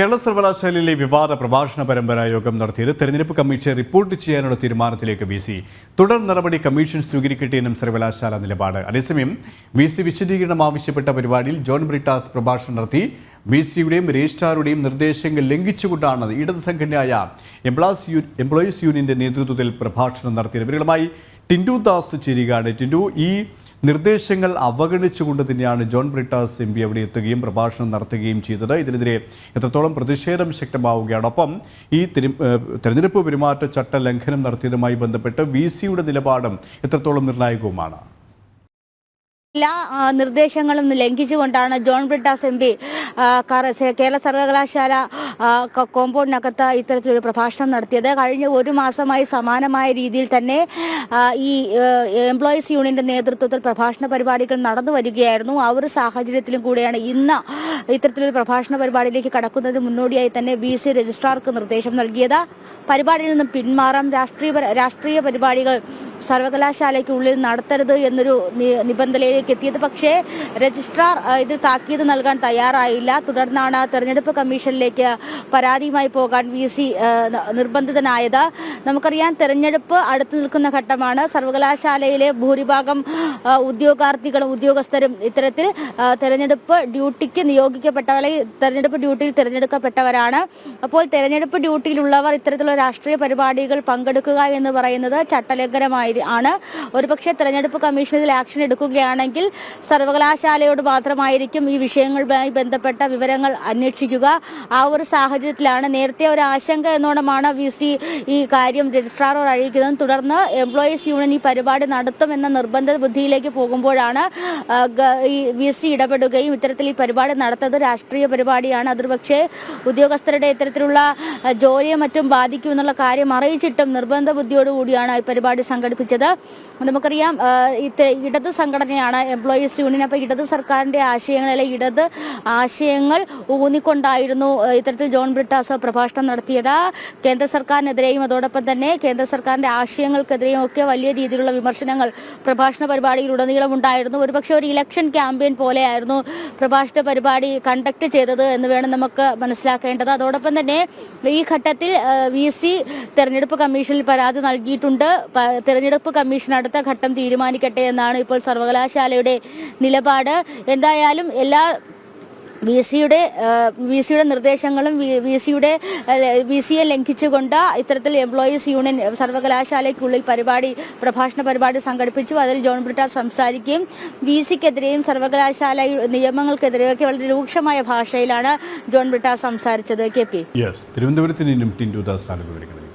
കേരള സർവകലാശാലയിലെ വിവാദ പ്രഭാഷണ പരമ്പര യോഗം നടത്തിയത് തെരഞ്ഞെടുപ്പ് കമ്മീഷൻ റിപ്പോർട്ട് ചെയ്യാനുള്ള തീരുമാനത്തിലേക്ക് VC. തുടർ നടപടി കമ്മീഷൻ സ്വീകരിക്കട്ടെയെന്നും സർവകലാശാല നിലപാട്. അതേസമയം VC വിശദീകരണം ആവശ്യപ്പെട്ട പരിപാടിയിൽ ജോൺ ബ്രിട്ടാസ് പ്രഭാഷണം നടത്തി. VCയുടെയും രജിസ്ട്രാറുടെയും നിർദ്ദേശങ്ങൾ ലംഘിച്ചുകൊണ്ടാണ് ഇടത് സംഘടനയായ എംപ്ലോയീസ് യൂണിയന്റെ നേതൃത്വത്തിൽ പ്രഭാഷണം നടത്തിയത്. ഇവരുമായി ടിൻഡു ദാസ് ചേരുകയാണ്. ടിൻഡു, ഈ നിർദ്ദേശങ്ങൾ അവഗണിച്ചുകൊണ്ട് തന്നെയാണ് ജോൺ ബ്രിട്ടാസ് MP അവിടെ എത്തുകയും പ്രഭാഷണം നടത്തുകയും ചെയ്തത്. ഇതിനെതിരെ എത്രത്തോളം പ്രതിഷേധം ശക്തമാവുകയാണ്. ഒപ്പം ഈ തെരഞ്ഞെടുപ്പ് പെരുമാറ്റച്ചട്ട ലംഘനം നടത്തിയതുമായി ബന്ധപ്പെട്ട് VCയുടെ നിലപാടും എത്രത്തോളം നിർണായകവുമാണ്? എല്ലാ നിർദ്ദേശങ്ങളും ലംഘിച്ചുകൊണ്ടാണ് ജോൺ ബ്രിട്ടാസ് MP കേരള സർവകലാശാല കോമ്പൗണ്ടിനകത്ത് ഇത്തരത്തിലൊരു പ്രഭാഷണം നടത്തിയത്. കഴിഞ്ഞ ഒരു മാസമായി സമാനമായ രീതിയിൽ തന്നെ ഈ എംപ്ലോയീസ് യൂണിയന്റെ നേതൃത്വത്തിൽ പ്രഭാഷണ പരിപാടികൾ നടന്നു വരികയായിരുന്നു. ആ ഒരു സാഹചര്യത്തിലും കൂടെയാണ് ഇന്ന് ഇത്തരത്തിലൊരു പ്രഭാഷണ പരിപാടിയിലേക്ക് കടക്കുന്നതിന് മുന്നോടിയായി തന്നെ VC രജിസ്ട്രാർക്ക് നിർദ്ദേശം നൽകിയത്. പരിപാടിയിൽ നിന്നും പിന്മാറാം, രാഷ്ട്രീയ പരിപാടികൾ സർവകലാശാലയ്ക്കുള്ളിൽ നടത്തരുത് എന്നൊരു നിബന്ധനയിലേക്ക് എത്തിയത്. പക്ഷേ രജിസ്ട്രാർ ഇത് താക്കീത് നൽകാൻ തയ്യാറായില്ല. തുടർന്നാണ് തെരഞ്ഞെടുപ്പ് കമ്മീഷനിലേക്ക് പരാതിയുമായി പോകാൻ VC നിർബന്ധിതനായത്. നമുക്കറിയാം, തെരഞ്ഞെടുപ്പ് അടുത്തു നിൽക്കുന്ന ഘട്ടമാണ്. സർവകലാശാലയിലെ ഭൂരിഭാഗം ഉദ്യോഗസ്ഥരും ഇത്തരത്തിൽ തെരഞ്ഞെടുപ്പ് ഡ്യൂട്ടിക്ക് തെരഞ്ഞെടുപ്പ് ഡ്യൂട്ടിയിൽ തിരഞ്ഞെടുക്കപ്പെട്ടവരാണ്. അപ്പോൾ തെരഞ്ഞെടുപ്പ് ഡ്യൂട്ടിയിലുള്ളവർ ഇത്തരത്തിലുള്ള രാഷ്ട്രീയ പരിപാടികൾ പങ്കെടുക്കുക എന്ന് പറയുന്നത് ചട്ടലംഘനമായി ആണ്. ഒരുപക്ഷെ തെരഞ്ഞെടുപ്പ് കമ്മീഷൻ ഇതിൽ ആക്ഷൻ എടുക്കുകയാണെങ്കിൽ സർവകലാശാലയോട് മാത്രമായിരിക്കും ഈ വിഷയങ്ങളുമായി ബന്ധപ്പെട്ട വിവരങ്ങൾ അന്വേഷിക്കുക. ആ ഒരു സാഹചര്യത്തിലാണ് നേരത്തെ ഒരു ആശങ്ക എന്നോണമാണ് VC ഈ കാര്യം രജിസ്ട്രാറോട് അറിയിക്കുന്നത്. തുടർന്ന് എംപ്ലോയീസ് യൂണിയൻ ഈ പരിപാടി നടത്തുമെന്ന നിർബന്ധ ബുദ്ധിയിലേക്ക് പോകുമ്പോഴാണ് ഈ VC ഇടപെടുകയും ഇത്തരത്തിൽ ഈ പരിപാടി നടത്തുന്നത് രാഷ്ട്രീയ പരിപാടിയാണ്, അതൊരു പക്ഷേ ഉദ്യോഗസ്ഥരുടെ ഇത്തരത്തിലുള്ള ജോലിയെ മറ്റും ബാധിക്കുമെന്നുള്ള കാര്യം അറിയിച്ചിട്ടും നിർബന്ധ ബുദ്ധിയോടുകൂടിയാണ് ഈ പരിപാടി സംഘടിപ്പിച്ചത്. നമുക്കറിയാം, ഇടത് സംഘടനയാണ് എംപ്ലോയീസ് യൂണിയൻ. അപ്പോൾ ഇടത് സർക്കാരിൻ്റെ ആശയങ്ങൾ ഇടത് ആശയങ്ങൾ ഊന്നിക്കൊണ്ടായിരുന്നു ഇത്തരത്തിൽ ജോൺ ബ്രിട്ടാസ് പ്രഭാഷണം നടത്തിയത്. കേന്ദ്ര സർക്കാരിനെതിരെയും അതോടൊപ്പം തന്നെ കേന്ദ്ര സർക്കാരിൻ്റെ ആശയങ്ങൾക്കെതിരെയും ഒക്കെ വലിയ രീതിയിലുള്ള വിമർശനങ്ങൾ പ്രഭാഷണ പരിപാടിയിലുടനീളം ഉണ്ടായിരുന്നു. ഒരുപക്ഷെ ഒരു ഇലക്ഷൻ ക്യാമ്പയിൻ പോലെയായിരുന്നു പ്രഭാഷണ പരിപാടി കണ്ടക്ട് ചെയ്തത് എന്ന് വേണം നമുക്ക് മനസ്സിലാക്കേണ്ടത്. അതോടൊപ്പം തന്നെ ഈ ഘട്ടത്തിൽ VC തെരഞ്ഞെടുപ്പ് കമ്മീഷനിൽ പരാതി നൽകിയിട്ടുണ്ട്. തെരഞ്ഞെടുപ്പ് കമ്മീഷൻ അടുത്ത ഘട്ടം തീരുമാനിക്കട്ടെ എന്നാണ് ഇപ്പോൾ സർവകലാശാലയുടെ നിലപാട്. എന്തായാലും എല്ലാ VCയുടെ നിർദ്ദേശങ്ങളും VCയെ ലംഘിച്ചുകൊണ്ട് ഇത്തരത്തിൽ എംപ്ലോയീസ് യൂണിയൻ സർവകലാശാലയ്ക്കുള്ളിൽ പ്രഭാഷണ പരിപാടി സംഘടിപ്പിച്ചു. അതിൽ ജോൺ ബ്രിട്ടാസ് സംസാരിക്കുകയും VCക്കെതിരെയും സർവകലാശാല നിയമങ്ങൾക്കെതിരെയൊക്കെ വളരെ രൂക്ഷമായ ഭാഷയിലാണ് ജോൺ ബ്രിട്ടാസ് സംസാരിച്ചത്. KP തിരുവനന്തപുരത്ത് നിന്നും ടിൻഡു ദാസ് ആണ് വിവരിക്കുന്നത്.